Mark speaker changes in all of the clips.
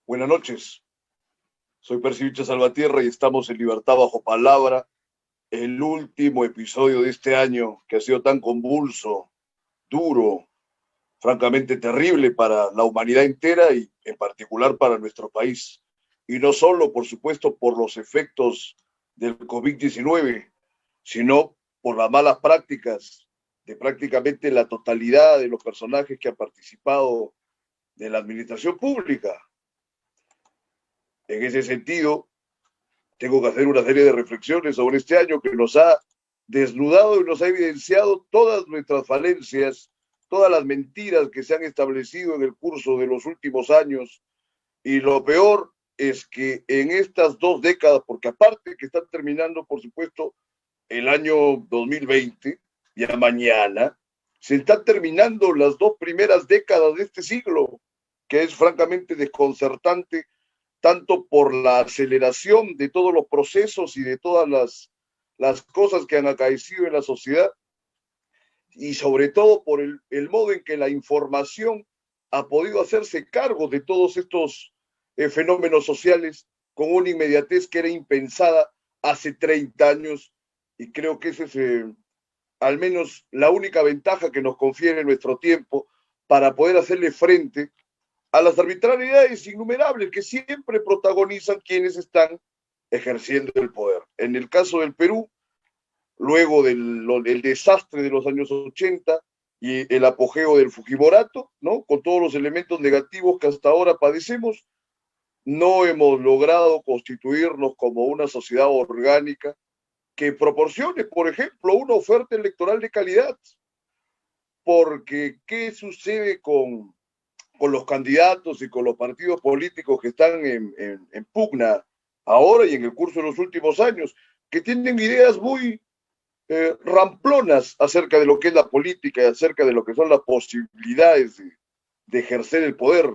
Speaker 1: Buenas noches, soy Percibicha Salvatierra y estamos en Libertad Bajo Palabra, el último episodio de este año que ha sido tan convulso, duro, francamente terrible para la humanidad entera y en particular para nuestro país. Y no solo, por supuesto, por los efectos del COVID-19, sino por las malas prácticas de prácticamente la totalidad de los personajes que han participado de la administración pública. En ese sentido, tengo que hacer una serie de reflexiones sobre este año que nos ha desnudado y nos ha evidenciado todas nuestras falencias, todas las mentiras que se han establecido en el curso de los últimos años. Y lo peor es que en estas 2 décadas, porque aparte que está terminando, por supuesto, el año 2020, ya mañana, se están terminando las 2 primeras décadas de este siglo, que es francamente desconcertante tanto por la aceleración de todos los procesos y de todas las cosas que han acaecido en la sociedad, y sobre todo por el modo en que la información ha podido hacerse cargo de todos estos fenómenos sociales con una inmediatez que era impensada hace 30 años, y creo que ese es al menos la única ventaja que nos confiere nuestro tiempo para poder hacerle frente a las arbitrariedades innumerables que siempre protagonizan quienes están ejerciendo el poder. En el caso del Perú, luego del desastre de los años 80 y el apogeo del Fujimorato, ¿no? Con todos los elementos negativos que hasta ahora padecemos, no hemos logrado constituirnos como una sociedad orgánica que proporcione, por ejemplo, una oferta electoral de calidad. Porque, ¿qué sucede con los candidatos y con los partidos políticos que están en pugna ahora y en el curso de los últimos años, que tienen ideas muy ramplonas acerca de lo que es la política y acerca de lo que son las posibilidades de ejercer el poder,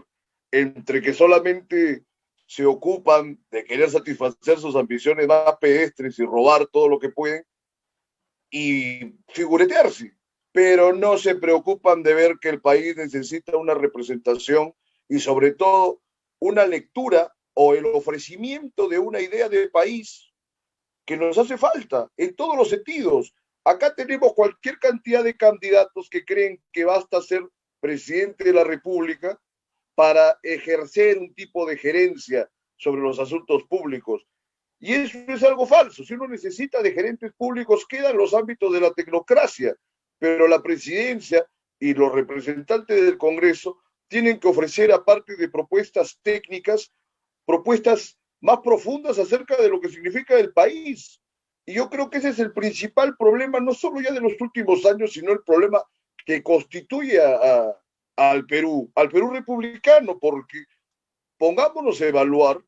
Speaker 1: entre que solamente se ocupan de querer satisfacer sus ambiciones más pedestres y robar todo lo que pueden y figuretearse, pero no se preocupan de ver que el país necesita una representación y sobre todo una lectura o el ofrecimiento de una idea de país que nos hace falta en todos los sentidos. Acá tenemos cualquier cantidad de candidatos que creen que basta ser presidente de la República para ejercer un tipo de gerencia sobre los asuntos públicos. Y eso es algo falso. Si uno necesita de gerentes públicos, quedan los ámbitos de la tecnocracia, pero la presidencia y los representantes del Congreso tienen que ofrecer, aparte de propuestas técnicas, propuestas más profundas acerca de lo que significa el país. Y yo creo que ese es el principal problema, no solo ya de los últimos años, sino el problema que constituye al Perú republicano, porque pongámonos a evaluar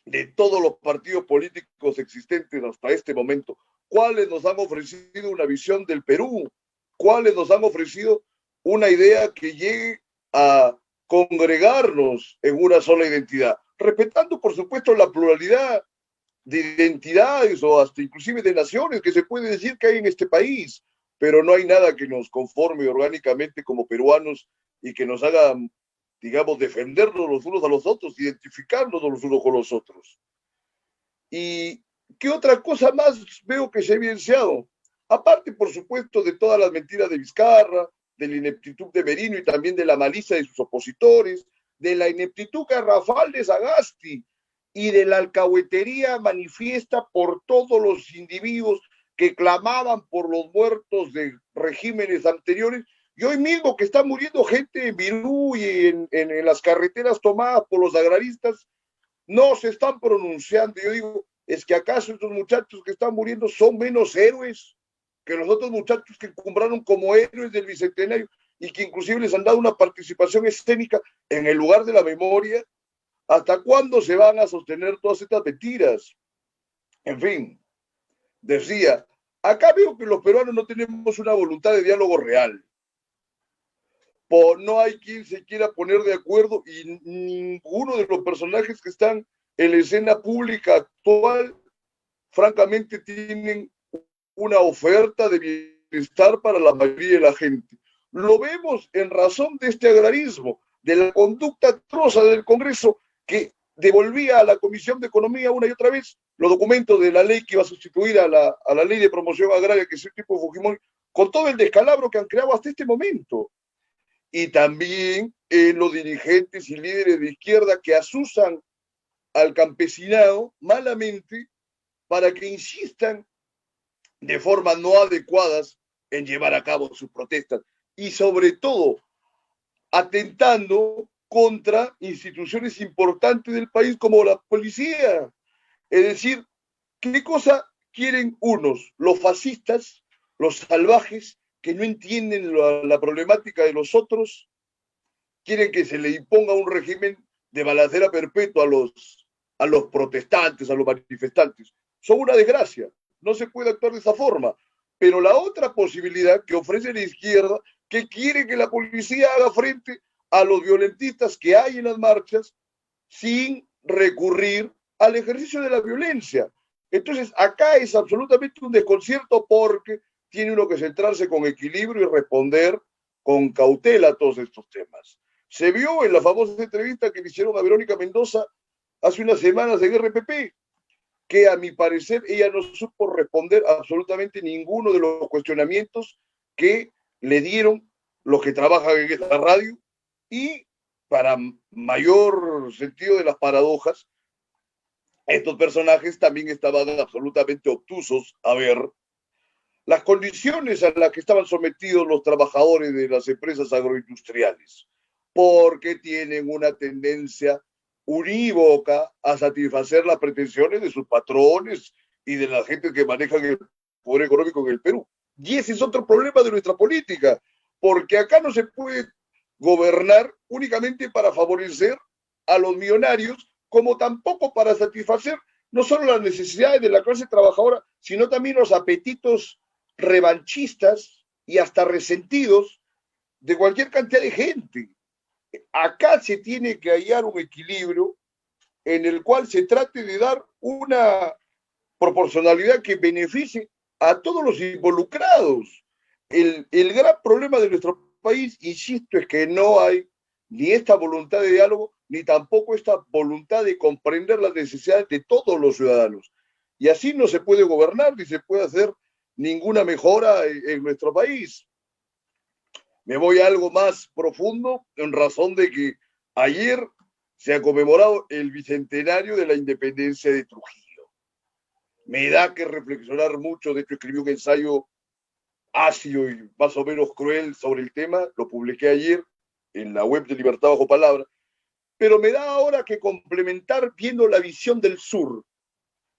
Speaker 1: de todos los partidos políticos existentes hasta este momento, cuáles nos han ofrecido una visión del Perú, cuáles nos han ofrecido una idea que llegue a congregarnos en una sola identidad, respetando por supuesto la pluralidad de identidades o hasta inclusive de naciones que se puede decir que hay en este país, pero no hay nada que nos conforme orgánicamente como peruanos y que nos haga, digamos, defendernos los unos a los otros, identificarnos los unos con los otros. ¿Y qué otra cosa más veo que se ha evidenciado? Aparte, por supuesto, de todas las mentiras de Vizcarra, de la ineptitud de Merino y también de la malicia de sus opositores, de la ineptitud garrafal de Sagasti y de la alcahuetería manifiesta por todos los individuos que clamaban por los muertos de regímenes anteriores, y hoy mismo que está muriendo gente en Virú y en las carreteras tomadas por los agraristas, no se están pronunciando. Yo digo, ¿es que acaso estos muchachos que están muriendo son menos héroes que los otros muchachos que encumbraron como héroes del Bicentenario y que inclusive les han dado una participación escénica en el lugar de la memoria? ¿Hasta cuándo se van a sostener todas estas mentiras? En fin, decía, acá veo que los peruanos no tenemos una voluntad de diálogo real. No hay quien se quiera poner de acuerdo y ninguno de los personajes que están en la escena pública actual, francamente, tienen una oferta de bienestar para la mayoría de la gente. Lo vemos en razón de este agrarismo, de la conducta atroz del Congreso, que devolvía a la Comisión de Economía una y otra vez los documentos de la ley que iba a sustituir a la ley de promoción agraria que es el tipo de Fujimori, con todo el descalabro que han creado hasta este momento. Y también los dirigentes y líderes de izquierda que asusan al campesinado malamente para que insistan de formas no adecuadas en llevar a cabo sus protestas y sobre todo atentando contra instituciones importantes del país como la policía. Es decir, ¿qué cosa quieren unos? Los fascistas, los salvajes, que no entienden la problemática de los otros, quieren que se le imponga un régimen de balacera perpetua a los protestantes, a los manifestantes. Son una desgracia. No se puede actuar de esa forma. Pero la otra posibilidad que ofrece la izquierda, que quiere que la policía haga frente a los violentistas que hay en las marchas sin recurrir al ejercicio de la violencia. Entonces, acá es absolutamente un desconcierto porque tiene uno que centrarse con equilibrio y responder con cautela a todos estos temas. Se vio en la famosa entrevista que le hicieron a Verónica Mendoza hace unas semanas en RPP, que a mi parecer ella no supo responder absolutamente ninguno de los cuestionamientos que le dieron los que trabajan en esta radio y para mayor sentido de las paradojas, estos personajes también estaban absolutamente obtusos a ver las condiciones a las que estaban sometidos los trabajadores de las empresas agroindustriales, porque tienen una tendencia unívoca a satisfacer las pretensiones de sus patrones y de la gente que maneja el poder económico en el Perú. Y ese es otro problema de nuestra política, porque acá no se puede gobernar únicamente para favorecer a los millonarios, como tampoco para satisfacer no solo las necesidades de la clase trabajadora, sino también los apetitos revanchistas y hasta resentidos de cualquier cantidad de gente. Acá se tiene que hallar un equilibrio en el cual se trate de dar una proporcionalidad que beneficie a todos los involucrados. El gran problema de nuestro país, insisto, es que no hay ni esta voluntad de diálogo, ni tampoco esta voluntad de comprender las necesidades de todos los ciudadanos. Y así no se puede gobernar ni se puede hacer ninguna mejora en nuestro país. Me voy a algo más profundo en razón de que ayer se ha conmemorado el bicentenario de la independencia de Trujillo. Me da que reflexionar mucho, de hecho escribí un ensayo ácido y más o menos cruel sobre el tema, lo publiqué ayer en la web de Libertad Bajo Palabra, pero me da ahora que complementar viendo la visión del sur,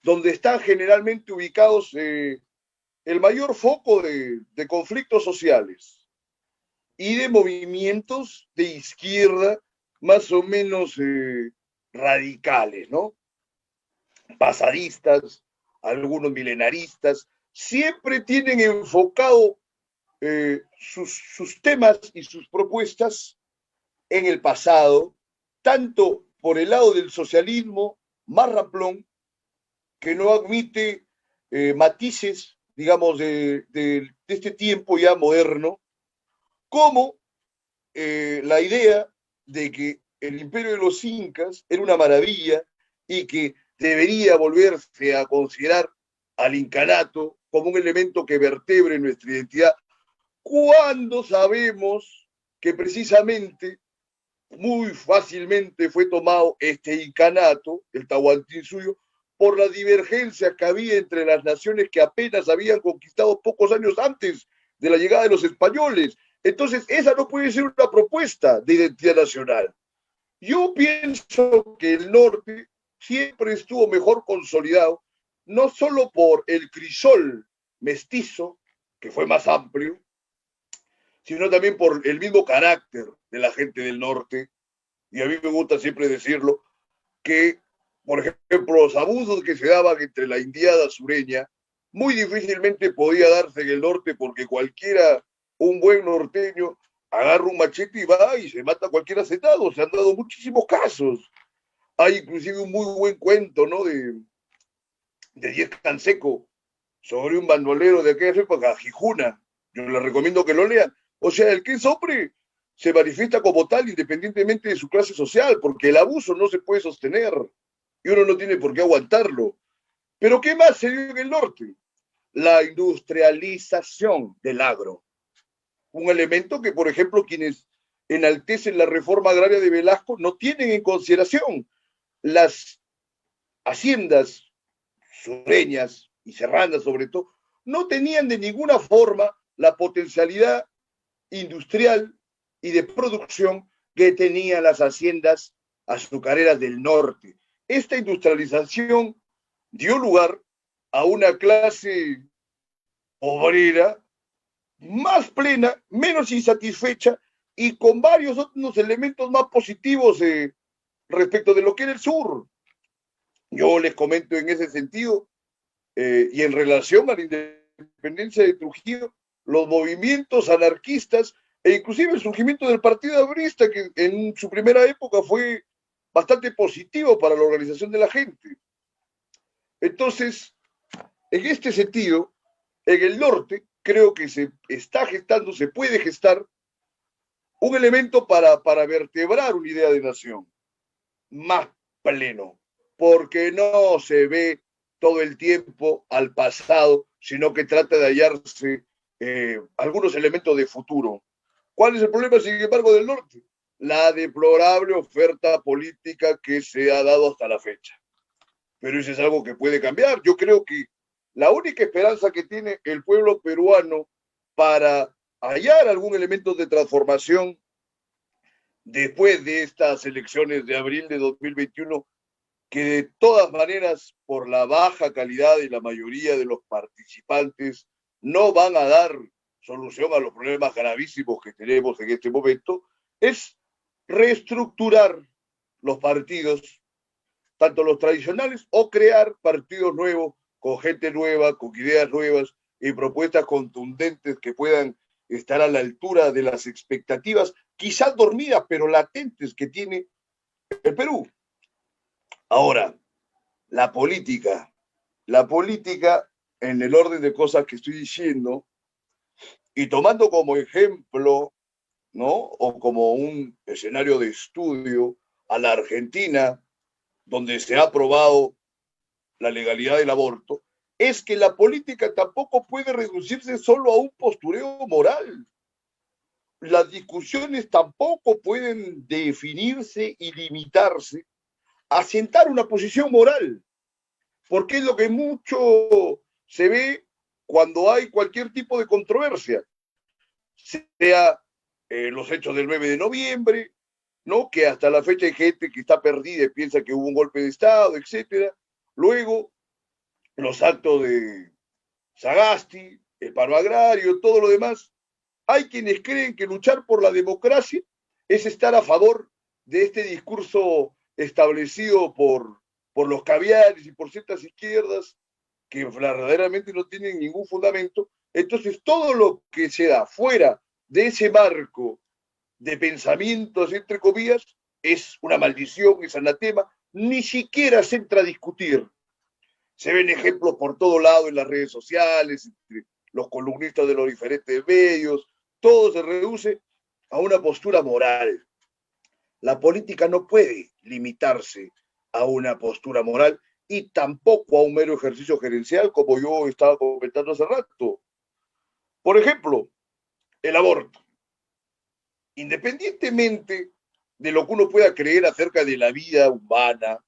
Speaker 1: donde están generalmente ubicados el mayor foco de conflictos sociales y de movimientos de izquierda más o menos radicales, ¿no? Pasadistas, algunos milenaristas, siempre tienen enfocado sus temas y sus propuestas en el pasado, tanto por el lado del socialismo más ramplón, que no admite matices, digamos, de este tiempo ya moderno, como la idea de que el imperio de los incas era una maravilla y que debería volverse a considerar al incanato como un elemento que vertebre nuestra identidad, cuando sabemos que precisamente muy fácilmente fue tomado este incanato, el Tahuantinsuyo, por las divergencias que había entre las naciones que apenas habían conquistado pocos años antes de la llegada de los españoles. Entonces, esa no puede ser una propuesta de identidad nacional. Yo pienso que el norte siempre estuvo mejor consolidado, no solo por el crisol mestizo, que fue más amplio, sino también por el mismo carácter de la gente del norte. Y a mí me gusta siempre decirlo, que, por ejemplo, los abusos que se daban entre la indiada sureña, muy difícilmente podía darse en el norte porque cualquiera, un buen norteño, agarra un machete y va y se mata a cualquier hacendado. Se han dado muchísimos casos. Hay inclusive un muy buen cuento, ¿no? De Diez Canseco sobre un bandolero de aquella época, Jijuna. Yo les recomiendo que lo lean. O sea, el que es hombre se manifiesta como tal independientemente de su clase social, porque el abuso no se puede sostener y uno no tiene por qué aguantarlo. Pero ¿qué más se dio en el norte? La industrialización del agro. Un elemento que, por ejemplo, quienes enaltecen la reforma agraria de Velasco no tienen en consideración. Las haciendas sureñas y serranas, sobre todo, no tenían de ninguna forma la potencialidad industrial y de producción que tenían las haciendas azucareras del norte. Esta industrialización dio lugar a una clase obrera más plena, menos insatisfecha y con varios otros elementos más positivos respecto de lo que era el sur. Yo les comento en ese sentido y en relación a la independencia de Trujillo, los movimientos anarquistas e inclusive el surgimiento del Partido Abrista, que en su primera época fue bastante positivo para la organización de la gente. Entonces, en este sentido, en el norte, creo que se está gestando, se puede gestar un elemento para vertebrar una idea de nación más pleno, porque no se ve todo el tiempo al pasado, sino que trata de hallarse algunos elementos de futuro. ¿Cuál es el problema, sin embargo, del norte? La deplorable oferta política que se ha dado hasta la fecha. Pero eso es algo que puede cambiar. Yo creo que la única esperanza que tiene el pueblo peruano para hallar algún elemento de transformación después de estas elecciones de abril de 2021, que de todas maneras, por la baja calidad de la mayoría de los participantes, no van a dar solución a los problemas gravísimos que tenemos en este momento, es reestructurar los partidos, tanto los tradicionales, o crear partidos nuevos, con gente nueva, con ideas nuevas y propuestas contundentes que puedan estar a la altura de las expectativas, quizás dormidas, pero latentes que tiene el Perú. Ahora, la política en el orden de cosas que estoy diciendo y tomando como ejemplo, ¿no? O como un escenario de estudio a la Argentina, donde se ha aprobado la legalidad del aborto, es que la política tampoco puede reducirse solo a un postureo moral. Las discusiones tampoco pueden definirse y limitarse a sentar una posición moral, porque es lo que mucho se ve cuando hay cualquier tipo de controversia, sea los hechos del 9 de noviembre, ¿no? Que hasta la fecha hay gente que está perdida y piensa que hubo un golpe de Estado, etcétera. Luego, los actos de Sagasti, el paro agrario, todo lo demás. Hay quienes creen que luchar por la democracia es estar a favor de este discurso establecido por los caviares y por ciertas izquierdas que verdaderamente no tienen ningún fundamento. Entonces, todo lo que se da fuera de ese marco de pensamientos, entre comillas, es una maldición, es anatema, ni siquiera se entra a discutir. Se ven ejemplos por todo lado en las redes sociales, entre los columnistas de los diferentes medios, todo se reduce a una postura moral. La política no puede limitarse a una postura moral y tampoco a un mero ejercicio gerencial, como yo estaba comentando hace rato. Por ejemplo, el aborto. Independientemente de lo que uno pueda creer acerca de la vida humana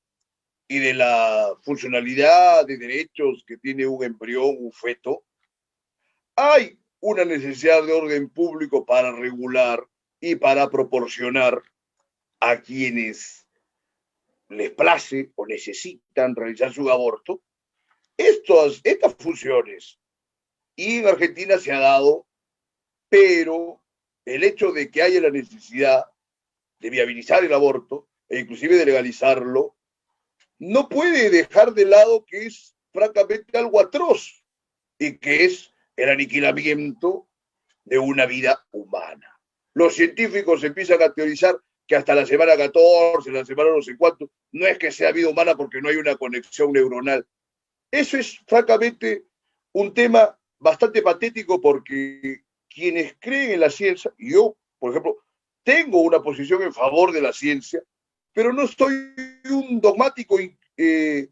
Speaker 1: y de la funcionalidad de derechos que tiene un embrión, un feto, hay una necesidad de orden público para regular y para proporcionar a quienes les place o necesitan realizar su aborto estas funciones. Y en Argentina se ha dado, pero el hecho de que haya la necesidad de viabilizar el aborto e inclusive de legalizarlo, no puede dejar de lado que es francamente algo atroz y que es el aniquilamiento de una vida humana. Los científicos empiezan a teorizar que hasta la semana 14, la semana no sé cuánto, no es que sea vida humana porque no hay una conexión neuronal. Eso es francamente un tema bastante patético porque quienes creen en la ciencia, y yo, por ejemplo, tengo una posición en favor de la ciencia, pero no soy un dogmático de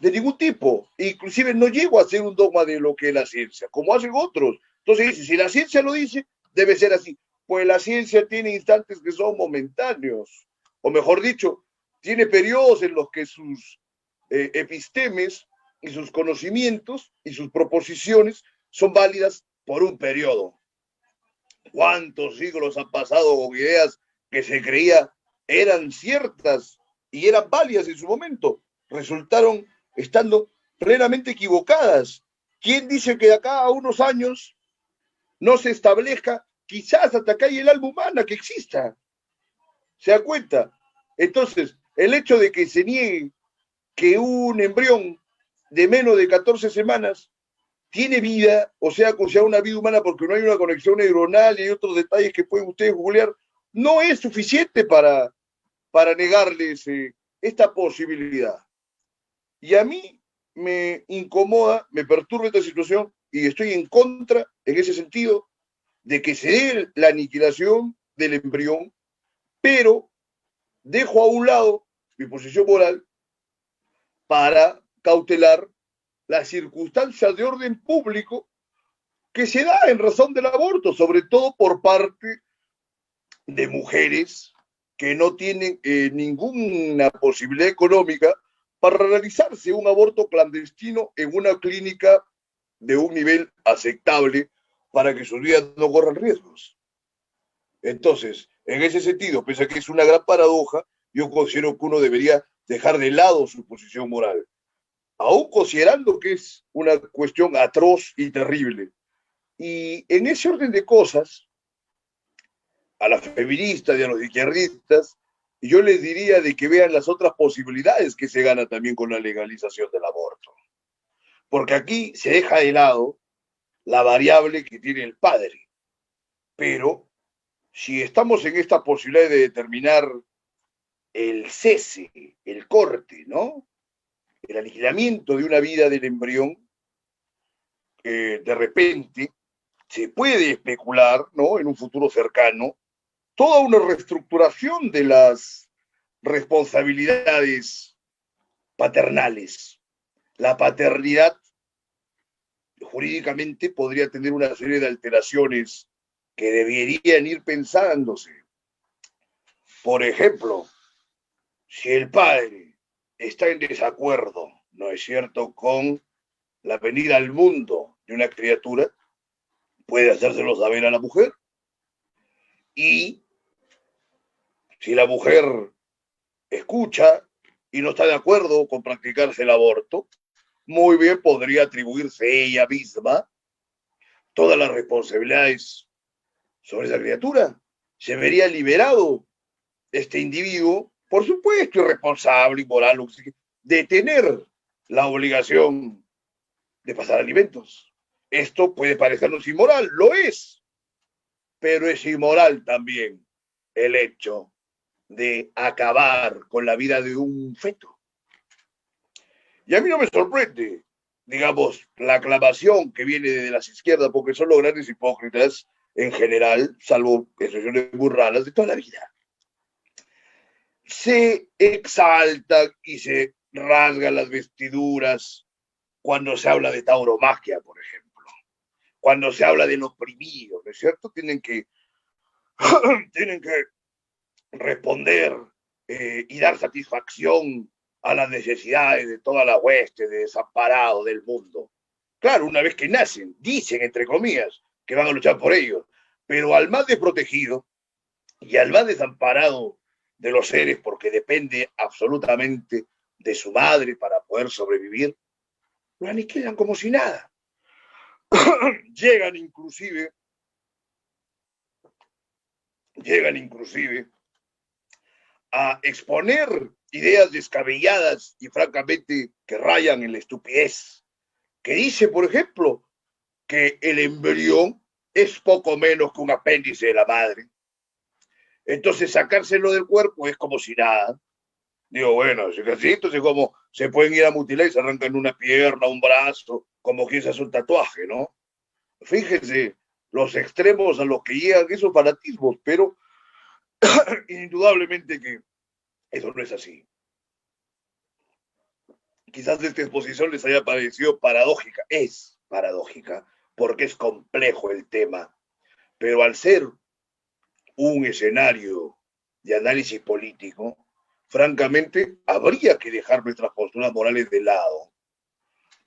Speaker 1: ningún tipo. Inclusive no llego a ser un dogma de lo que es la ciencia, como hacen otros. Entonces, si la ciencia lo dice, debe ser así. Pues la ciencia tiene instantes que son momentáneos, o mejor dicho, tiene periodos en los que sus epistemes y sus conocimientos y sus proposiciones son válidas por un periodo. ¿Cuántos siglos han pasado con ideas que se creía eran ciertas y eran válidas en su momento? Resultaron estando plenamente equivocadas. ¿Quién dice que de acá a unos años no se establezca quizás hasta acá hay el alma humana que exista? ¿Se da cuenta? Entonces, el hecho de que se niegue que un embrión de menos de 14 semanas tiene vida, o sea, considerada una vida humana porque no hay una conexión neuronal y hay otros detalles que pueden ustedes googlear, no es suficiente para negarles esta posibilidad. Y a mí me incomoda, me perturba esta situación y estoy en contra, en ese sentido, de que se dé la aniquilación del embrión, pero dejo a un lado mi posición moral para cautelar las circunstancias de orden público que se da en razón del aborto, sobre todo por parte de mujeres que no tienen ninguna posibilidad económica para realizarse un aborto clandestino en una clínica de un nivel aceptable para que sus vidas no corran riesgos. Entonces, en ese sentido, pese a que es una gran paradoja, yo considero que uno debería dejar de lado su posición moral, aún considerando que es una cuestión atroz y terrible. Y en ese orden de cosas, a las feministas y a los izquierdistas, yo les diría de que vean las otras posibilidades que se gana también con la legalización del aborto. Porque aquí se deja de lado la variable que tiene el padre. Pero si estamos en esta posibilidad de determinar el cese, el corte, ¿no? El aniquilamiento de una vida del embrión, de repente se puede especular, ¿no? En un futuro cercano, toda una reestructuración de las responsabilidades paternales. La paternidad jurídicamente podría tener una serie de alteraciones que deberían ir pensándose. Por ejemplo, si el padre está en desacuerdo, ¿no es cierto?, con la venida al mundo de una criatura, puede hacérselo saber a la mujer. Y si la mujer escucha y no está de acuerdo con practicarse el aborto, muy bien podría atribuirse ella misma todas las responsabilidades sobre esa criatura. Se vería liberado este individuo, por supuesto, irresponsable, inmoral, de tener la obligación de pasar alimentos. Esto puede parecernos inmoral, lo es, pero es inmoral también el hecho de acabar con la vida de un feto. Y a mí no me sorprende, digamos, la aclamación que viene de las izquierdas, porque son los grandes hipócritas en general, salvo excepciones muy raras de toda la vida. Se exaltan y se rasgan las vestiduras cuando se habla de tauromaquia, por ejemplo. Cuando se habla del oprimido, ¿no es cierto? Tienen que responder y dar satisfacción a las necesidades de toda la hueste de desamparados del mundo. Claro, una vez que nacen, dicen, entre comillas, que van a luchar por ellos, pero al más desprotegido y al más desamparado de los seres, porque depende absolutamente de su madre para poder sobrevivir, lo aniquilan como si nada. llegan inclusive a exponer ideas descabelladas y francamente que rayan en la estupidez, que dice, por ejemplo, que el embrión es poco menos que un apéndice de la madre. Entonces sacárselo del cuerpo es como si nada. Digo, bueno, si así, entonces como se pueden ir a mutilar y se arrancan una pierna, un brazo, como quien se hace un tatuaje, ¿no? Fíjense los extremos a los que llegan esos fanatismos, pero Indudablemente que eso no es así. Quizás esta exposición les haya parecido paradójica. Es paradójica, porque es complejo el tema. Pero al ser un escenario de análisis político, francamente, habría que dejar nuestras posturas morales de lado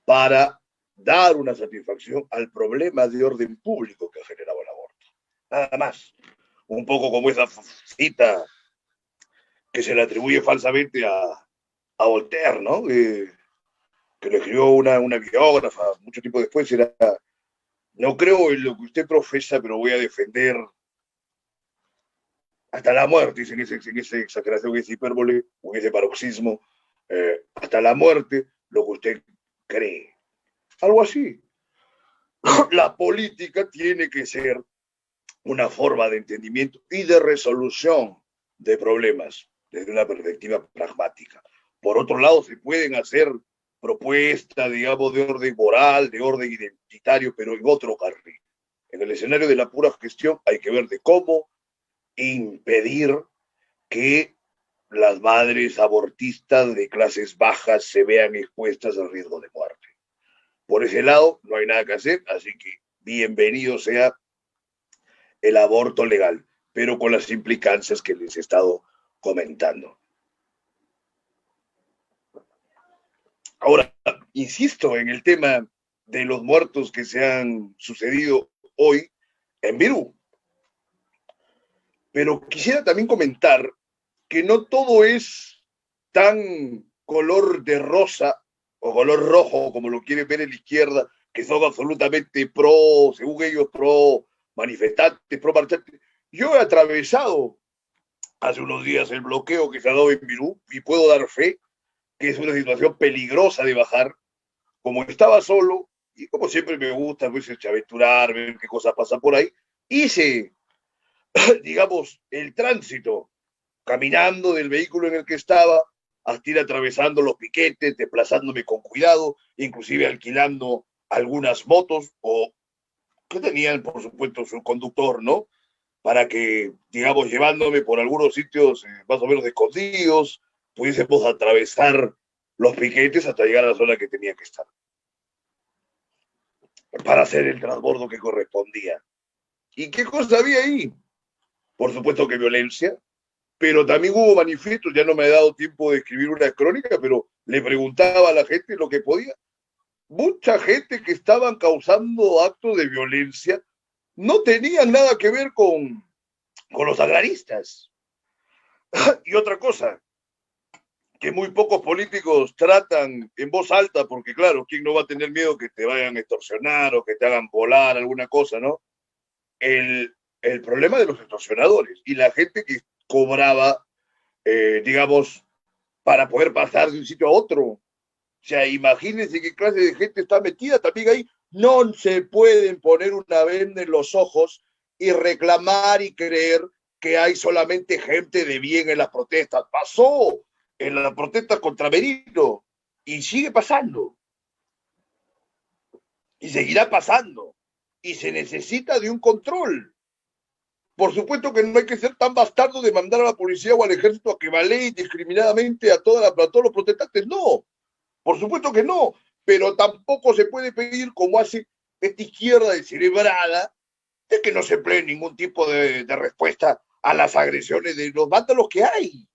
Speaker 1: para dar una satisfacción al problema de orden público que ha generado el aborto. Nada más. Un poco como esa cita que se le atribuye falsamente a Voltaire, ¿no? Que le escribió una biógrafa mucho tiempo después, era, no creo en lo que usted profesa, pero voy a defender hasta la muerte, en esa exageración, en esa hipérbole, o en ese paroxismo, hasta la muerte, lo que usted cree. Algo así. La política tiene que ser una forma de entendimiento y de resolución de problemas desde una perspectiva pragmática. Por otro lado, se pueden hacer propuestas, digamos, de orden moral, de orden identitario, pero en otro carril. En el escenario de la pura gestión hay que ver de cómo impedir que las madres abortistas de clases bajas se vean expuestas al riesgo de muerte. Por ese lado, no hay nada que hacer, así que bienvenido sea el aborto legal, pero con las implicancias que les he estado comentando. Ahora, insisto en el tema de los muertos que se han sucedido hoy en Perú, pero quisiera también comentar que no todo es tan color de rosa o color rojo como lo quiere ver en la izquierda, que son absolutamente pro, según ellos, pro manifestantes, pro marchantes. Yo he atravesado hace unos días el bloqueo que se ha dado en Perú y puedo dar fe que es una situación peligrosa de bajar. Como estaba solo y como siempre me gusta a veces aventurar, ver qué cosas pasan por ahí, hice, digamos, el tránsito caminando del vehículo en el que estaba hasta ir atravesando los piquetes, desplazándome con cuidado, inclusive alquilando algunas motos o que tenían, por supuesto, su conductor, ¿no? Para que, digamos, llevándome por algunos sitios más o menos escondidos, pudiésemos atravesar los piquetes hasta llegar a la zona que tenía que estar, para hacer el transbordo que correspondía. ¿Y qué cosa había ahí? Por supuesto que violencia, pero también hubo manifiestos, ya no me ha dado tiempo de escribir una crónica, pero le preguntaba a la gente lo que podía. Mucha gente que estaban causando actos de violencia no tenían nada que ver con los agraristas. Y otra cosa, que muy pocos políticos tratan en voz alta, porque claro, ¿quién no va a tener miedo que te vayan a extorsionar o que te hagan volar alguna cosa, ¿no? El problema de los extorsionadores y la gente que cobraba, digamos, para poder pasar de un sitio a otro. O sea, imagínense qué clase de gente está metida también ahí. No se pueden poner una venda en los ojos y reclamar y creer que hay solamente gente de bien en las protestas. Pasó en las protestas contra Merino y sigue pasando y seguirá pasando y se necesita de un control. Por supuesto que no hay que ser tan bastardo de mandar a la policía o al ejército a que balee indiscriminadamente a todos los protestantes. No, por supuesto que no, pero tampoco se puede pedir, como hace esta izquierda descerebrada, de que no se emplee ningún tipo de respuesta a las agresiones de los vándalos que hay.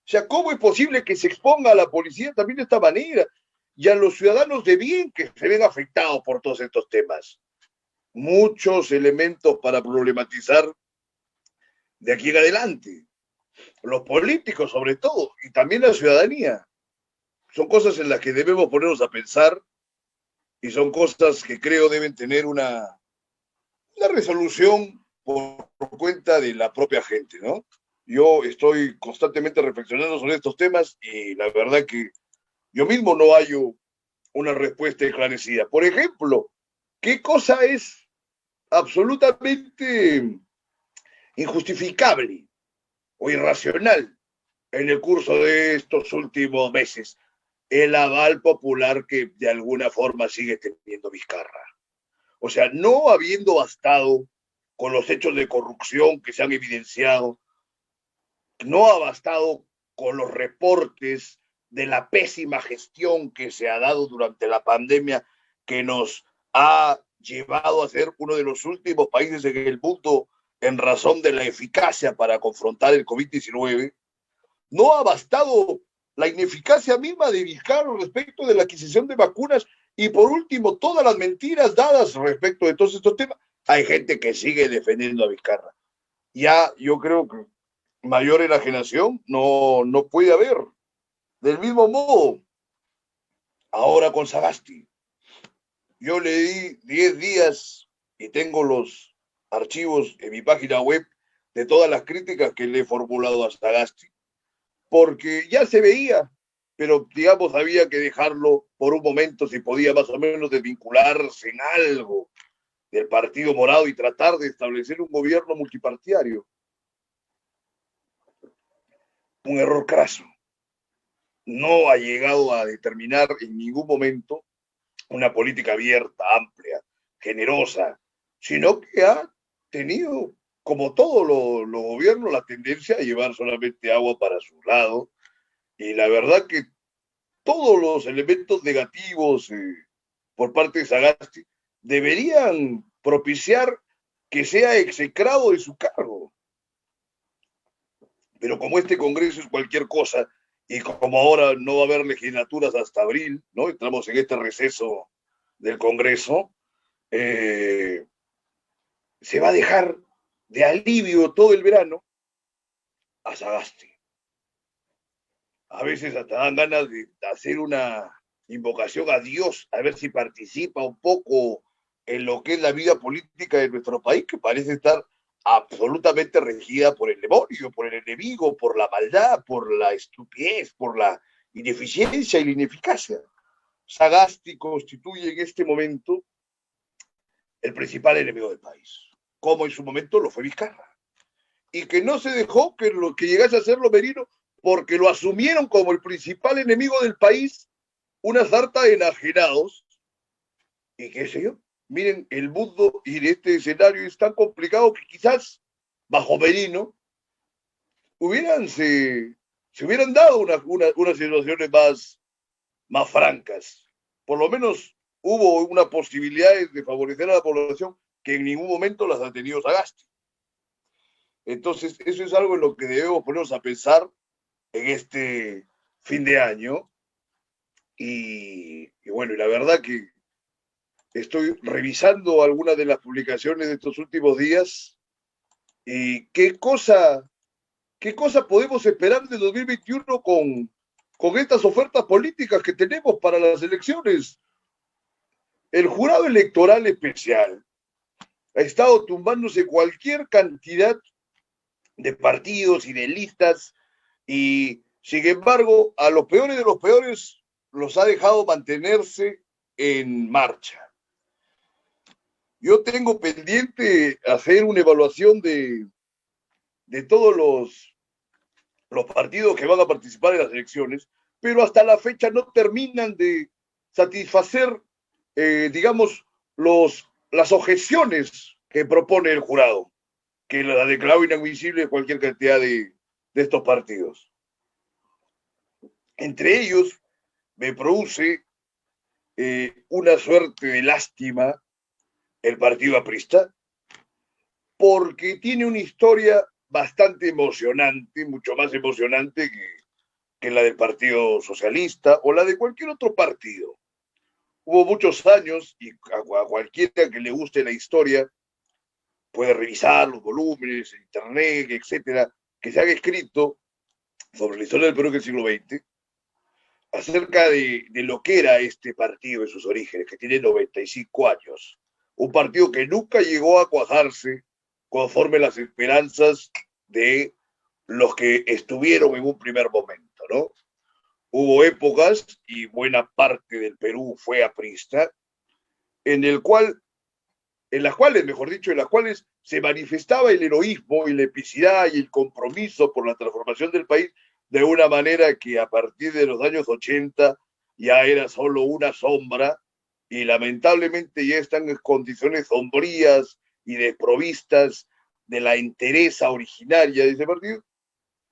Speaker 1: O sea, ¿cómo es posible que se exponga a la policía también de esta manera y a los ciudadanos de bien que se ven afectados por todos estos temas? Muchos elementos para problematizar de aquí en adelante. Los políticos, sobre todo, y también la ciudadanía. Son cosas en las que debemos ponernos a pensar y son cosas que creo deben tener una resolución por cuenta de la propia gente, ¿no? Yo estoy constantemente reflexionando sobre estos temas y la verdad que yo mismo no hallo una respuesta esclarecida. Por ejemplo, ¿qué cosa es absolutamente injustificable o irracional en el curso de estos últimos meses? El aval popular que de alguna forma sigue teniendo Vizcarra. O sea, no habiendo bastado con los hechos de corrupción que se han evidenciado, no ha bastado con los reportes de la pésima gestión que se ha dado durante la pandemia, que nos ha llevado a ser uno de los últimos países en el mundo en razón de la eficacia para confrontar el COVID-19. No ha bastado la ineficacia misma de Vizcarra respecto de la adquisición de vacunas y por último todas las mentiras dadas respecto de todos estos temas. Hay gente que sigue defendiendo a Vizcarra. Ya yo creo que mayor enajenación no puede haber. Del mismo modo, ahora con Sagasti, yo le di 10 días y tengo los archivos en mi página web de todas las críticas que le he formulado a Sagasti, porque ya se veía, pero digamos había que dejarlo por un momento si podía más o menos desvincularse en algo del Partido Morado y tratar de establecer un gobierno multipartidario. Un error craso. No ha llegado a determinar en ningún momento una política abierta, amplia, generosa, sino que ha tenido, como todos los gobiernos, la tendencia a llevar solamente agua para su lado. Y la verdad que todos los elementos negativos por parte de Sagasti deberían propiciar que sea execrado de su cargo. Pero como este Congreso es cualquier cosa y como ahora no va a haber legislaturas hasta abril, ¿no? Entramos en este receso del Congreso, se va a dejar de alivio todo el verano a Sagasti. A veces hasta dan ganas de hacer una invocación a Dios, a ver si participa un poco en lo que es la vida política de nuestro país, que parece estar absolutamente regida por el demonio, por el enemigo, por la maldad, por la estupidez, por la ineficiencia y la ineficacia. Sagasti constituye en este momento el principal enemigo del país, como en su momento lo fue Vizcarra. Y que no se dejó que lo que llegase a ser Merino, porque lo asumieron como el principal enemigo del país, una sarta de enajenados, y qué sé yo. Miren, el mundo y este escenario es tan complicado que quizás bajo Merino se hubieran dado unas situaciones más francas. Por lo menos hubo una posibilidad de favorecer a la población que en ningún momento las ha tenido Sagasti. Entonces, eso es algo en lo que debemos ponernos a pensar en este fin de año. Y bueno, y la verdad que estoy revisando algunas de las publicaciones de estos últimos días y qué cosa podemos esperar de 2021 con estas ofertas políticas que tenemos para las elecciones. El jurado electoral especial ha estado tumbándose cualquier cantidad de partidos y de listas y sin embargo a los peores de los peores los ha dejado mantenerse en marcha. Yo tengo pendiente hacer una evaluación de todos los partidos que van a participar en las elecciones, pero hasta la fecha no terminan de satisfacer, digamos, las objeciones que propone el jurado, que la declaró inadmisible cualquier cantidad de estos partidos. Entre ellos, me produce una suerte de lástima el partido aprista, porque tiene una historia bastante emocionante, mucho más emocionante que la del Partido Socialista o la de cualquier otro partido. Hubo muchos años, y a cualquiera que le guste la historia, puede revisar los volúmenes, internet, etcétera, que se han escrito sobre la historia del Perú del siglo XX, acerca de lo que era este partido en sus orígenes, que tiene 95 años. Un partido que nunca llegó a cuajarse conforme las esperanzas de los que estuvieron en un primer momento, ¿no? Hubo épocas, y buena parte del Perú fue aprista, en el cual, en las cuales, mejor dicho, en las cuales se manifestaba el heroísmo y la epicidad y el compromiso por la transformación del país de una manera que a partir de los años 80 ya era solo una sombra y lamentablemente ya están en condiciones sombrías y desprovistas de la entereza originaria de ese partido.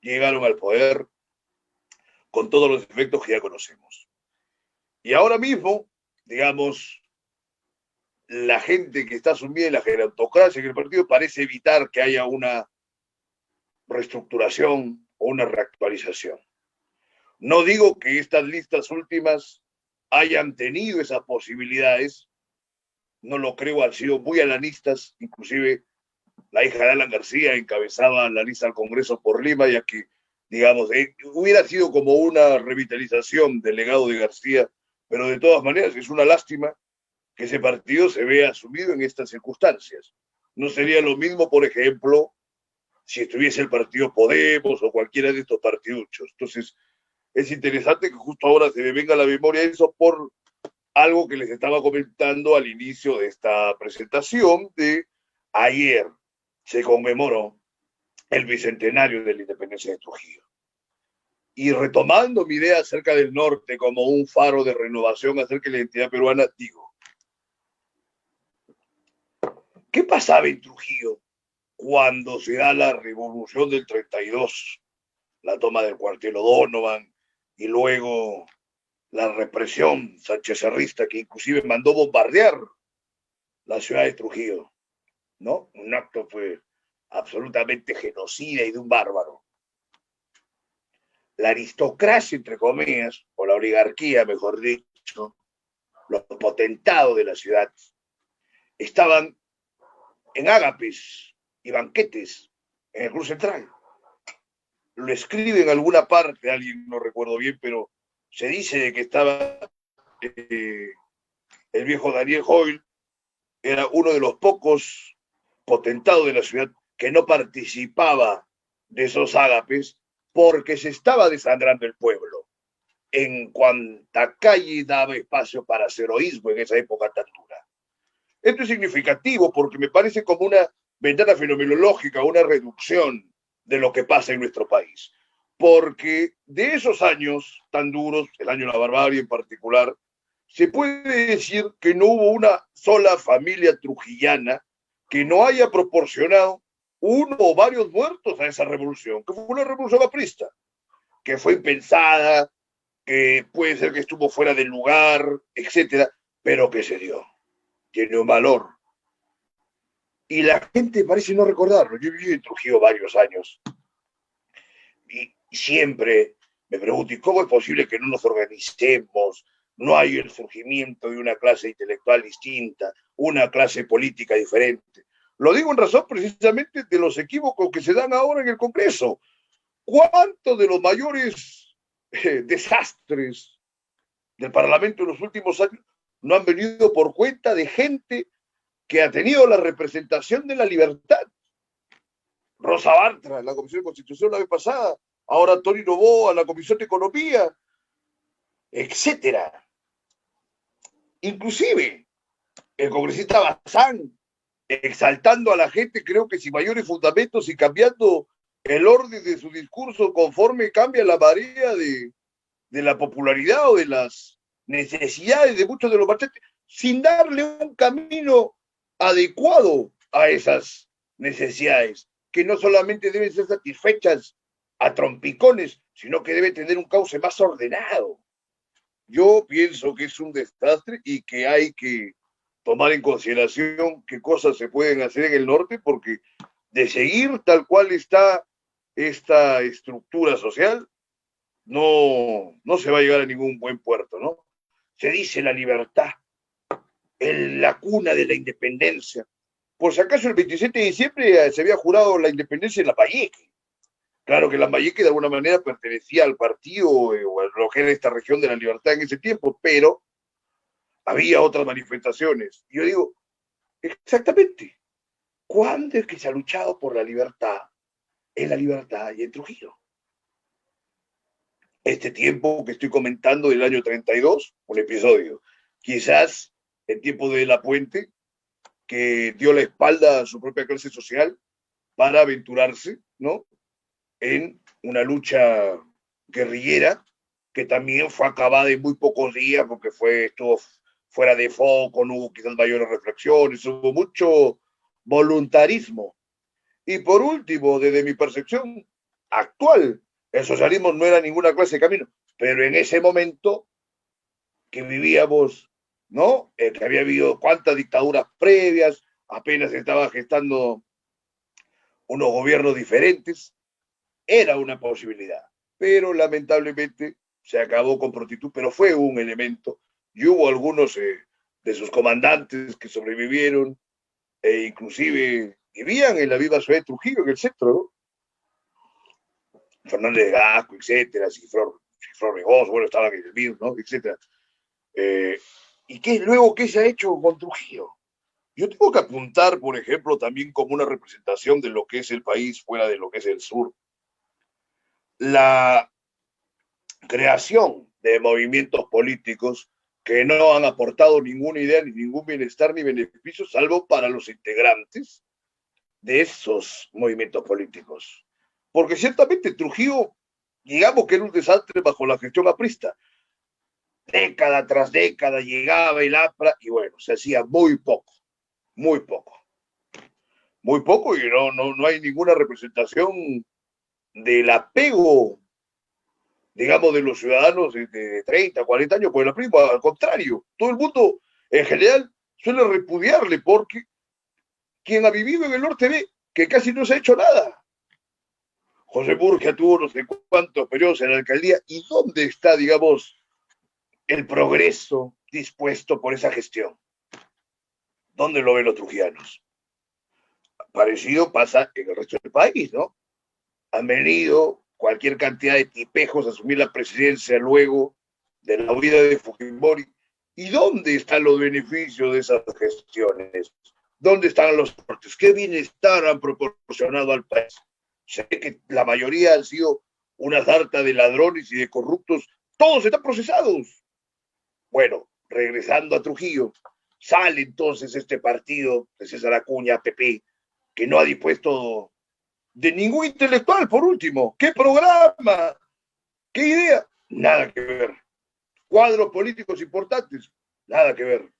Speaker 1: llegaron al poder con todos los efectos que ya conocemos. Y ahora mismo, digamos, la gente que está sumida en la gerontocracia en el partido parece evitar que haya una reestructuración o una reactualización. No digo que estas listas últimas hayan tenido esas posibilidades, no lo creo, han sido muy alanistas, inclusive la hija de Alan García encabezaba la lista al Congreso por Lima, ya que, digamos, hubiera sido como una revitalización del legado de García, pero de todas maneras es una lástima que ese partido se vea sumido en estas circunstancias. No sería lo mismo, por ejemplo, si estuviese el partido Podemos o cualquiera de estos partiduchos. Entonces, es interesante que justo ahora se me venga a la memoria eso por algo que les estaba comentando al inicio de esta presentación de ayer. Se conmemoró el bicentenario de la independencia de Trujillo. Y retomando mi idea acerca del norte como un faro de renovación acerca de la identidad peruana, digo, ¿qué pasaba en Trujillo cuando se da la revolución del 32, la toma del cuartel O'Donovan y luego la represión sanchezarrista que inclusive mandó bombardear la ciudad de Trujillo, ¿no? Un acto fue absolutamente genocida y de un bárbaro. La aristocracia, entre comillas, o la oligarquía, mejor dicho, los potentados de la ciudad, estaban en ágapes y banquetes en el Club Central. Lo escribe en alguna parte, alguien no recuerdo bien, pero se dice de que estaba el viejo Daniel Hoyle, era uno de los pocos potentados de la ciudad que no participaba de esos ágapes porque se estaba desangrando el pueblo. En cuanta calle daba espacio para hacer heroísmo en esa época tan dura. Esto es significativo porque me parece como una ventana fenomenológica, una reducción de lo que pasa en nuestro país. Porque de esos años tan duros, el año de la barbarie en particular, se puede decir que no hubo una sola familia trujillana que no haya proporcionado uno o varios muertos a esa revolución, que fue una revolución aprista, que fue impensada, que puede ser que estuvo fuera del lugar, etcétera, pero que se dio. Tiene un valor. Y la gente parece no recordarlo. Yo viví en Trujillo varios años y siempre me pregunto, ¿y cómo es posible que no nos organicemos? No hay el surgimiento de una clase intelectual distinta, una clase política diferente. Lo digo en razón precisamente de los equívocos que se dan ahora en el Congreso. ¿Cuántos de los mayores desastres del Parlamento en los últimos años no han venido por cuenta de gente que ha tenido la representación de la libertad? Rosa Bartra, la Comisión de Constitución la vez pasada, ahora Tony Novoa, la Comisión de Economía, etcétera. Inclusive el congresista Bazán, exaltando a la gente, creo que sin mayores fundamentos y cambiando el orden de su discurso conforme cambia la marea de la popularidad o de las necesidades de muchos de los marchantes, sin darle un camino adecuado a esas necesidades, que no solamente deben ser satisfechas a trompicones, sino que deben tener un cauce más ordenado. Yo pienso que es un desastre y que hay que tomar en consideración qué cosas se pueden hacer en el norte, porque de seguir tal cual está esta estructura social, no se va a llegar a ningún buen puerto, ¿no? Se dice la libertad, la cuna de la independencia. Por si acaso el 27 de diciembre se había jurado la independencia en Lambayeque. Claro que Lambayeque de alguna manera pertenecía al partido o a lo que era esta región de la libertad en ese tiempo, pero había otras manifestaciones. Y yo digo, exactamente, ¿cuándo es que se ha luchado por la libertad? En la libertad y en Trujillo. Este tiempo que estoy comentando del año 32, un episodio. Quizás el tiempo de La Puente, que dio la espalda a su propia clase social para aventurarse, ¿no?, en una lucha guerrillera que también fue acabada en muy pocos días porque estuvo fuera de foco, no hubo quizás mayores reflexiones, hubo mucho voluntarismo. Y por último, desde mi percepción, actual. El socialismo no era ninguna clase de camino, pero en ese momento que vivíamos, ¿no? Que había habido cuántas dictaduras previas, apenas estaba gestando unos gobiernos diferentes, era una posibilidad. Pero lamentablemente se acabó con prontitud, pero fue un elemento. Y hubo algunos de sus comandantes que sobrevivieron e inclusive vivían en la viva ciudad de Trujillo, en el centro, ¿no? Fernández de Gasco, etcétera, Cifrón Regoso, bueno, estaban en el MIR, ¿no? Etcétera. Eh, ¿Y qué, luego qué se ha hecho con Trujillo? Yo tengo que apuntar, por ejemplo, también como una representación de lo que es el país fuera de lo que es el sur, la creación de movimientos políticos que no han aportado ninguna idea, ni ningún bienestar, ni beneficio, salvo para los integrantes de esos movimientos políticos. Porque ciertamente Trujillo, digamos que era un desastre bajo la gestión aprista. Década tras década llegaba el APRA y bueno, se hacía muy poco, muy poco, muy poco y no hay ninguna representación del apego, digamos, de los ciudadanos de 30, 40 años con el aprismo. Al contrario, todo el mundo en general suele repudiarle porque quien ha vivido en el norte ve que casi no se ha hecho nada. José Murgia tuvo no sé cuántos periodos en la alcaldía y dónde está, digamos, el progreso dispuesto por esa gestión. ¿Dónde lo ven los trujianos? Parecido pasa en el resto del país, ¿no? Han venido cualquier cantidad de tipejos a asumir la presidencia luego de la huida de Fujimori. ¿Y dónde están los beneficios de esas gestiones? ¿Dónde están los aportes? ¿Qué bienestar han proporcionado al país? Sé que la mayoría han sido una sarta de ladrones y de corruptos. Todos están procesados. Bueno, regresando a Trujillo, sale entonces este partido de César Acuña, PP, que no ha dispuesto de ningún intelectual, por último. ¿Qué programa? ¿Qué idea? Nada que ver. Cuadros políticos importantes, nada que ver.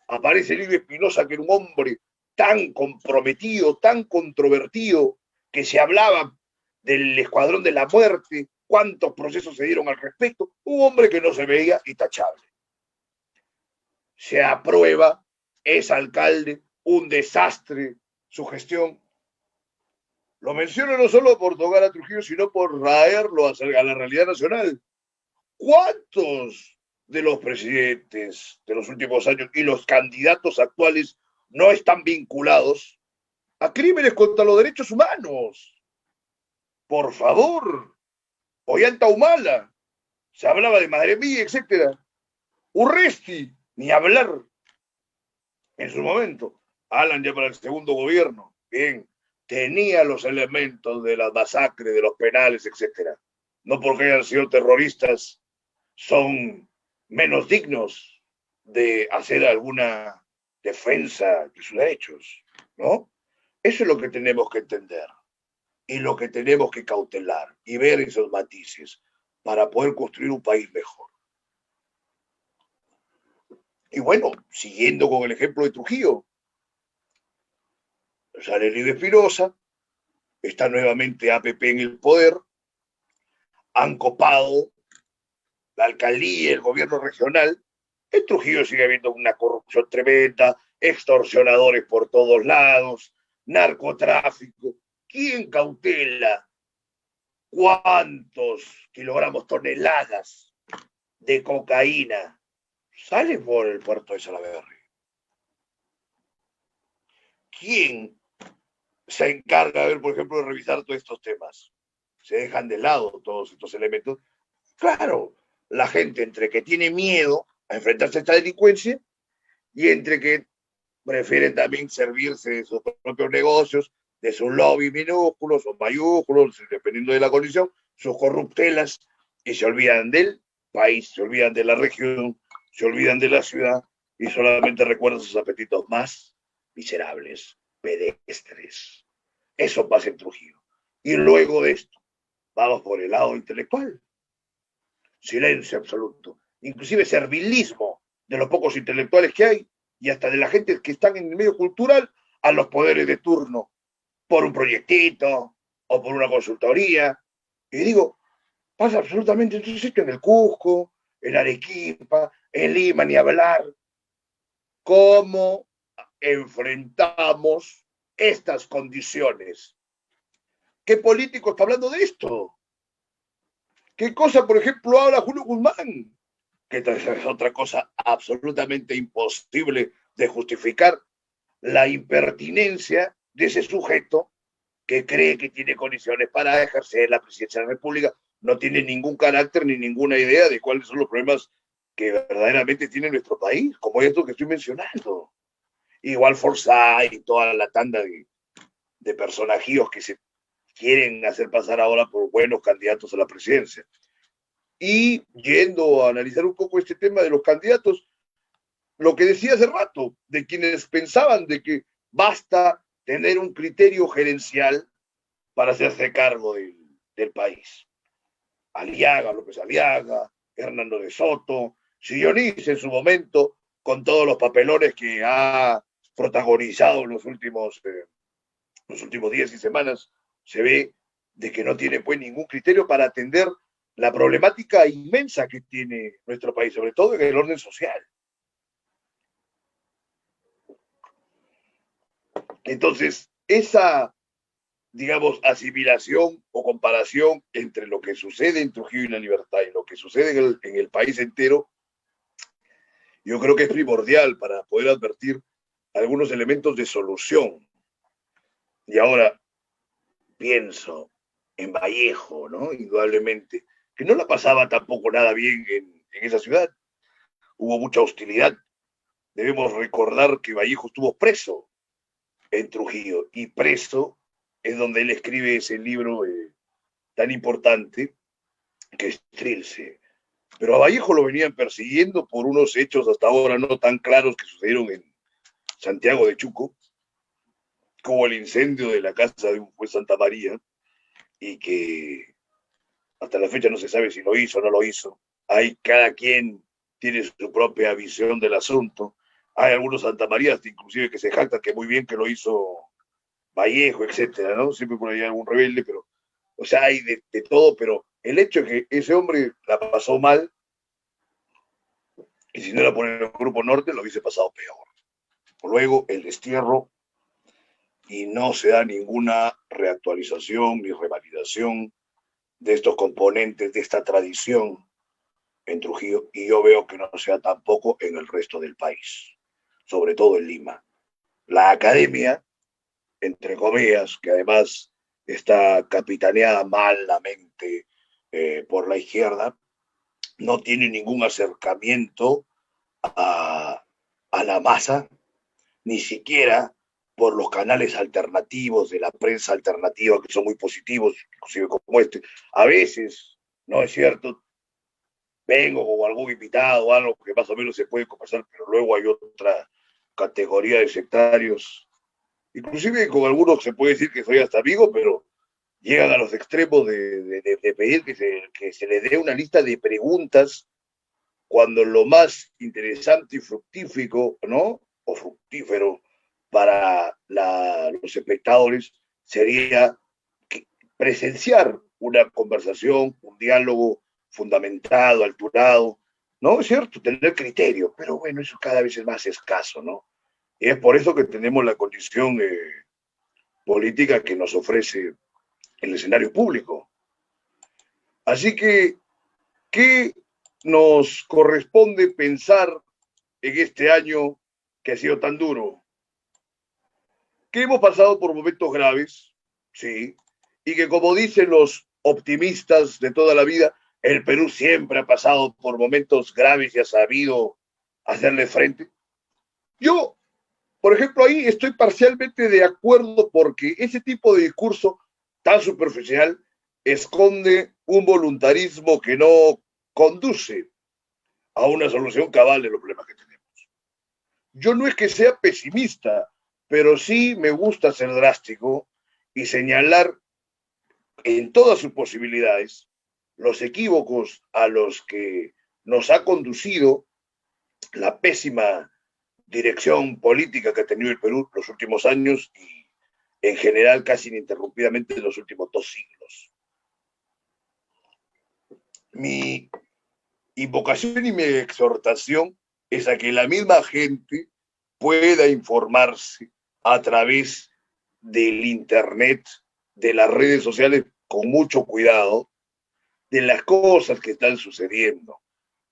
Speaker 1: Aparece Livio Espinosa, que era un hombre tan comprometido, tan controvertido, que se hablaba del Escuadrón de la Muerte, cuántos procesos se dieron al respecto. Un hombre que no se veía intachable. Se aprueba, es alcalde, un desastre su gestión. Lo menciono no solo por tocar a Trujillo, sino por traerlo a la realidad nacional. ¿Cuántos de los presidentes de los últimos años y los candidatos actuales no están vinculados a crímenes contra los derechos humanos? Por favor. Ollanta Humala, se hablaba de Madre Mía, etcétera. Urresti, ni hablar en su momento. Alan ya para el segundo gobierno. Bien, tenía los elementos de las masacres, de los penales, etcétera. No porque hayan sido terroristas son menos dignos de hacer alguna defensa de sus derechos, ¿no? Eso es lo que tenemos que entender y lo que tenemos que cautelar y ver esos matices para poder construir un país mejor. Y bueno, siguiendo con el ejemplo de Trujillo, sale Livio Espinosa, está nuevamente APP en el poder, han copado la alcaldía, el gobierno regional. En Trujillo sigue habiendo una corrupción tremenda, extorsionadores por todos lados, narcotráfico. ¿Quién cautela cuántos kilogramos, toneladas de cocaína salen por el puerto de Salaverry? ¿Quién se encarga, a ver, por ejemplo, de revisar todos estos temas? Se dejan de lado todos estos elementos. Claro, la gente entre que tiene miedo a enfrentarse a esta delincuencia y entre que prefieren también servirse de sus propios negocios, de sus lobbies minúsculos o mayúsculos, dependiendo de la condición, sus corruptelas, y se olvidan del país, se olvidan de la región, se olvidan de la ciudad y solamente recuerdan sus apetitos más miserables, pedestres. Eso pasa en Trujillo. Y luego de esto, vamos por el lado intelectual. Silencio absoluto. Inclusive servilismo de los pocos intelectuales que hay y hasta de la gente que están en el medio cultural a los poderes de turno por un proyectito, o por una consultoría. Y digo, pasa absolutamente en todo sitio, en el Cusco, en Arequipa, en Lima, ni hablar. ¿Cómo enfrentamos estas condiciones? ¿Qué político está hablando de esto? ¿Qué cosa, por ejemplo, habla Julio Guzmán? Que es otra cosa absolutamente imposible de justificar la impertinencia de ese sujeto que cree que tiene condiciones para ejercer la presidencia de la República, no tiene ningún carácter ni ninguna idea de cuáles son los problemas que verdaderamente tiene nuestro país, como esto que estoy mencionando. Igual Forsyth y toda la tanda de personajillos que se quieren hacer pasar ahora por buenos candidatos a la presidencia. Y yendo a analizar un poco este tema de los candidatos, lo que decía hace rato, de quienes pensaban de que basta tener un criterio gerencial para hacerse cargo del país. Aliaga, López Aliaga, Hernando de Soto, Sillonís en su momento, con todos los papelones que ha protagonizado en los últimos días y semanas, se ve de que no tiene pues ningún criterio para atender la problemática inmensa que tiene nuestro país, sobre todo en el orden social. Entonces, esa, digamos, asimilación o comparación entre lo que sucede en Trujillo y La Libertad y lo que sucede en el país entero, yo creo que es primordial para poder advertir algunos elementos de solución. Y ahora pienso en Vallejo, ¿no? Indudablemente, que no la pasaba tampoco nada bien en esa ciudad. Hubo mucha hostilidad. Debemos recordar que Vallejo estuvo preso en Trujillo y preso es donde él escribe ese libro tan importante que es Trilce. Pero a Vallejo lo venían persiguiendo por unos hechos hasta ahora no tan claros que sucedieron en Santiago de Chuco, como el incendio de la casa de un juez Santa María, y que hasta la fecha no se sabe si lo hizo o no lo hizo. Hay cada quien tiene su propia visión del asunto. Hay algunos Santa Marías, inclusive, que se jactan que muy bien que lo hizo Vallejo, etcétera, ¿no? Siempre por ahí hay algún rebelde, pero, o sea, hay de todo, pero el hecho es que ese hombre la pasó mal, y si no era por el Grupo Norte, lo hubiese pasado peor. Luego, el destierro, y no se da ninguna reactualización ni revalidación de estos componentes, de esta tradición en Trujillo, y yo veo que no sea tampoco en el resto del país, sobre todo en Lima. La academia, entre comillas, que además está capitaneada malamente por la izquierda, no tiene ningún acercamiento a la masa, ni siquiera por los canales alternativos de la prensa alternativa, que son muy positivos, inclusive como este. A veces, no es cierto, vengo con algún invitado o algo que más o menos se puede conversar, pero luego hay otra categoría de sectarios, inclusive con algunos se puede decir que soy hasta amigo, pero llegan a los extremos de pedir que se le dé una lista de preguntas cuando lo más interesante y fructífero, ¿no? O fructífero para los espectadores sería presenciar una conversación, un diálogo fundamentado, alturado, ¿no? Es cierto, tener criterio, pero bueno, eso cada vez es más escaso, ¿no? Y es por eso que tenemos la condición política que nos ofrece el escenario público. Así que, ¿qué nos corresponde pensar en este año que ha sido tan duro? Que hemos pasado por momentos graves, sí, y que como dicen los optimistas de toda la vida, el Perú siempre ha pasado por momentos graves y ha sabido hacerle frente. Yo, por ejemplo, ahí estoy parcialmente de acuerdo porque ese tipo de discurso tan superficial esconde un voluntarismo que no conduce a una solución cabal de los problemas que tenemos. Yo no es que sea pesimista, pero sí me gusta ser drástico y señalar en todas sus posibilidades los equívocos a los que nos ha conducido la pésima dirección política que ha tenido el Perú los últimos años en general casi ininterrumpidamente en los últimos 2 siglos. Mi invocación y mi exhortación es a que la misma gente pueda informarse a través del Internet, de las redes sociales, con mucho cuidado, de las cosas que están sucediendo,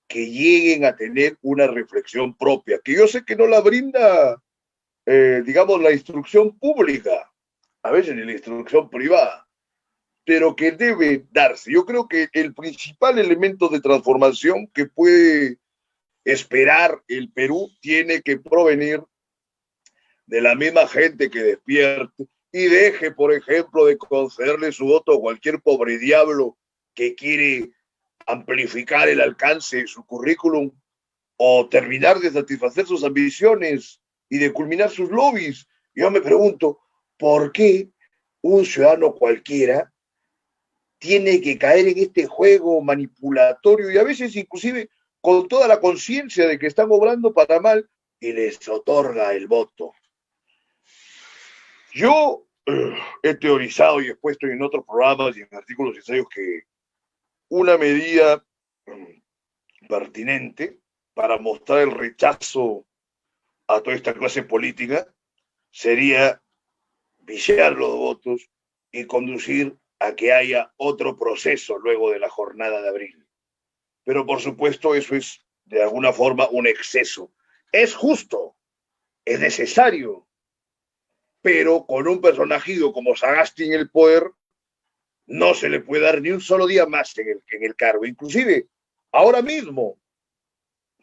Speaker 1: que lleguen a tener una reflexión propia, que yo sé que no la brinda, digamos, la instrucción pública, a veces ni la instrucción privada, pero que debe darse. Yo creo que el principal elemento de transformación que puede esperar el Perú tiene que provenir de la misma gente que despierte y deje, por ejemplo, de concederle su voto a cualquier pobre diablo que quiere amplificar el alcance de su currículum o terminar de satisfacer sus ambiciones y de culminar sus lobbies. Yo me pregunto, ¿por qué un ciudadano cualquiera tiene que caer en este juego manipulatorio y a veces inclusive con toda la conciencia de que están obrando para mal y les otorga el voto? Yo he teorizado y expuesto en otros programas y en artículos y ensayos que una medida pertinente para mostrar el rechazo a toda esta clase política sería viciar los votos y conducir a que haya otro proceso luego de la jornada de abril. Pero por supuesto eso es de alguna forma un exceso. Es justo, es necesario, pero con un personajido como Sagasti en el poder no se le puede dar ni un solo día más en el cargo. Inclusive, ahora mismo,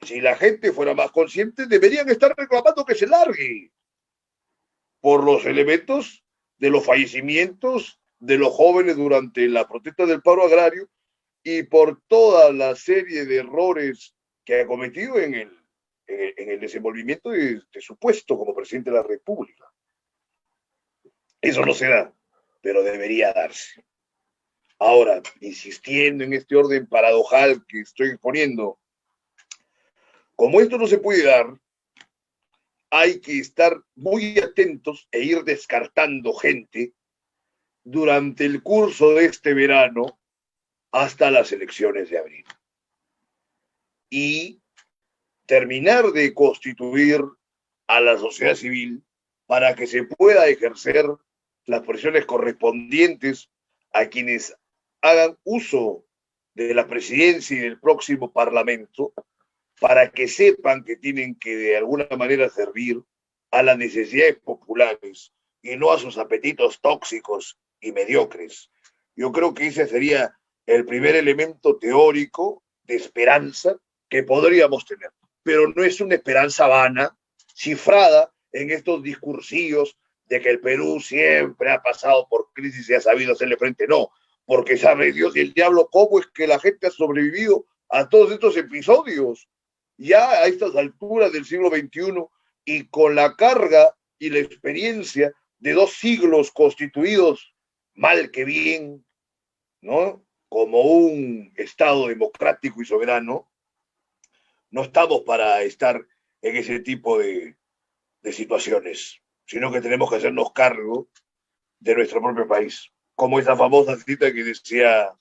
Speaker 1: si la gente fuera más consciente, deberían estar reclamando que se largue por los elementos de los fallecimientos de los jóvenes durante la protesta del paro agrario y por toda la serie de errores que ha cometido en el desenvolvimiento de su puesto como presidente de la República. Eso no se da, pero debería darse. Ahora, insistiendo en este orden paradojal que estoy exponiendo, como esto no se puede dar, hay que estar muy atentos e ir descartando gente durante el curso de este verano hasta las elecciones de abril. Y terminar de constituir a la sociedad civil para que se pueda ejercer las presiones correspondientes a quienes hagan uso de la presidencia y del próximo parlamento, para que sepan que tienen que de alguna manera servir a las necesidades populares y no a sus apetitos tóxicos y mediocres. Yo creo que ese sería el primer elemento teórico de esperanza que podríamos tener, pero no es una esperanza vana, cifrada en estos discursillos de que el Perú siempre ha pasado por crisis y ha sabido hacerle frente. No, porque sabe Dios y el diablo cómo es que la gente ha sobrevivido a todos estos episodios ya a estas alturas del siglo XXI y con la carga y la experiencia de 2 siglos constituidos mal que bien, ¿no? Como un Estado democrático y soberano, no estamos para estar en ese tipo de situaciones, sino que tenemos que hacernos cargo de nuestro propio país. Como esa famosa cita que decía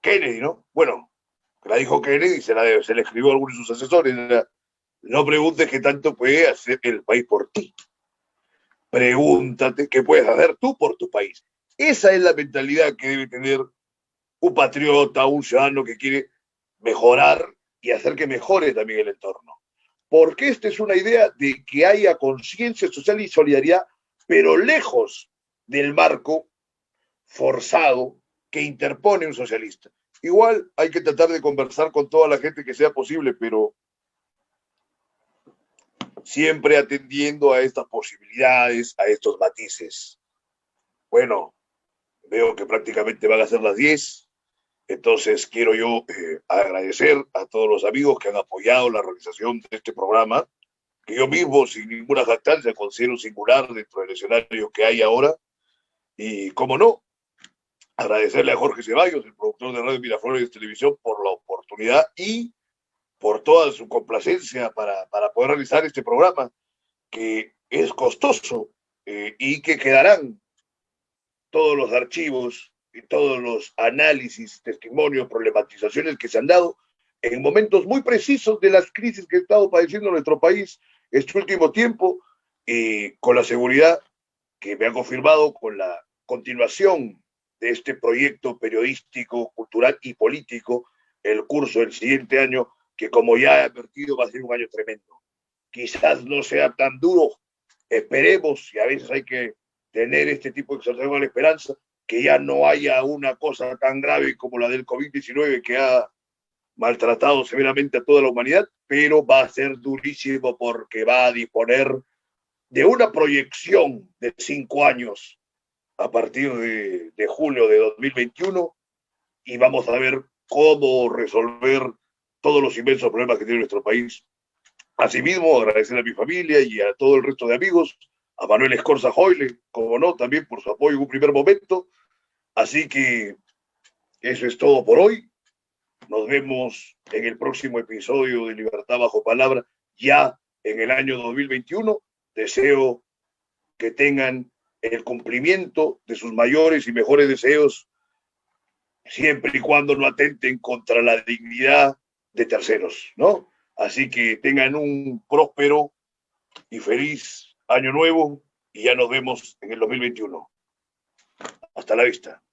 Speaker 1: Kennedy, ¿no? Bueno, la dijo Kennedy, se le escribió a algunos de sus asesores. No preguntes qué tanto puede hacer el país por ti. Pregúntate qué puedes hacer tú por tu país. Esa es la mentalidad que debe tener un patriota, un ciudadano que quiere mejorar y hacer que mejore también el entorno. Porque esta es una idea de que haya conciencia social y solidaridad, pero lejos del marco forzado que interpone un socialista. Igual hay que tratar de conversar con toda la gente que sea posible, pero siempre atendiendo a estas posibilidades, a estos matices. Bueno, veo que prácticamente van a ser las 10, entonces quiero yo agradecer a todos los amigos que han apoyado la realización de este programa, que yo mismo, sin ninguna jactancia, considero singular dentro del escenario que hay ahora, y cómo no, agradecerle a Jorge Ceballos, el productor de Radio Miraflores Televisión, por la oportunidad y por toda su complacencia para poder realizar este programa, que es costoso y que quedarán todos los archivos y todos los análisis, testimonios, problematizaciones que se han dado en momentos muy precisos de las crisis que ha estado padeciendo nuestro país este último tiempo, y con la seguridad que me ha confirmado con la continuación de este proyecto periodístico, cultural y político, el curso del siguiente año, que como ya he advertido va a ser un año tremendo. Quizás no sea tan duro, esperemos, y a veces hay que tener este tipo de exaltación a la esperanza, que ya no haya una cosa tan grave como la del COVID-19 que ha maltratado severamente a toda la humanidad, pero va a ser durísimo porque va a disponer de una proyección de 5 años a partir de julio de 2021, y vamos a ver cómo resolver todos los inmensos problemas que tiene nuestro país. Asimismo, agradecer a mi familia y a todo el resto de amigos, a Manuel Escorza Joyle, como no, también por su apoyo en un primer momento. Así que eso es todo por hoy. Nos vemos en el próximo episodio de Libertad Bajo Palabra, ya en el año 2021. Deseo que tengan el cumplimiento de sus mayores y mejores deseos, siempre y cuando no atenten contra la dignidad de terceros, ¿no? Así que tengan un próspero y feliz año nuevo, y ya nos vemos en el 2021. Hasta la vista.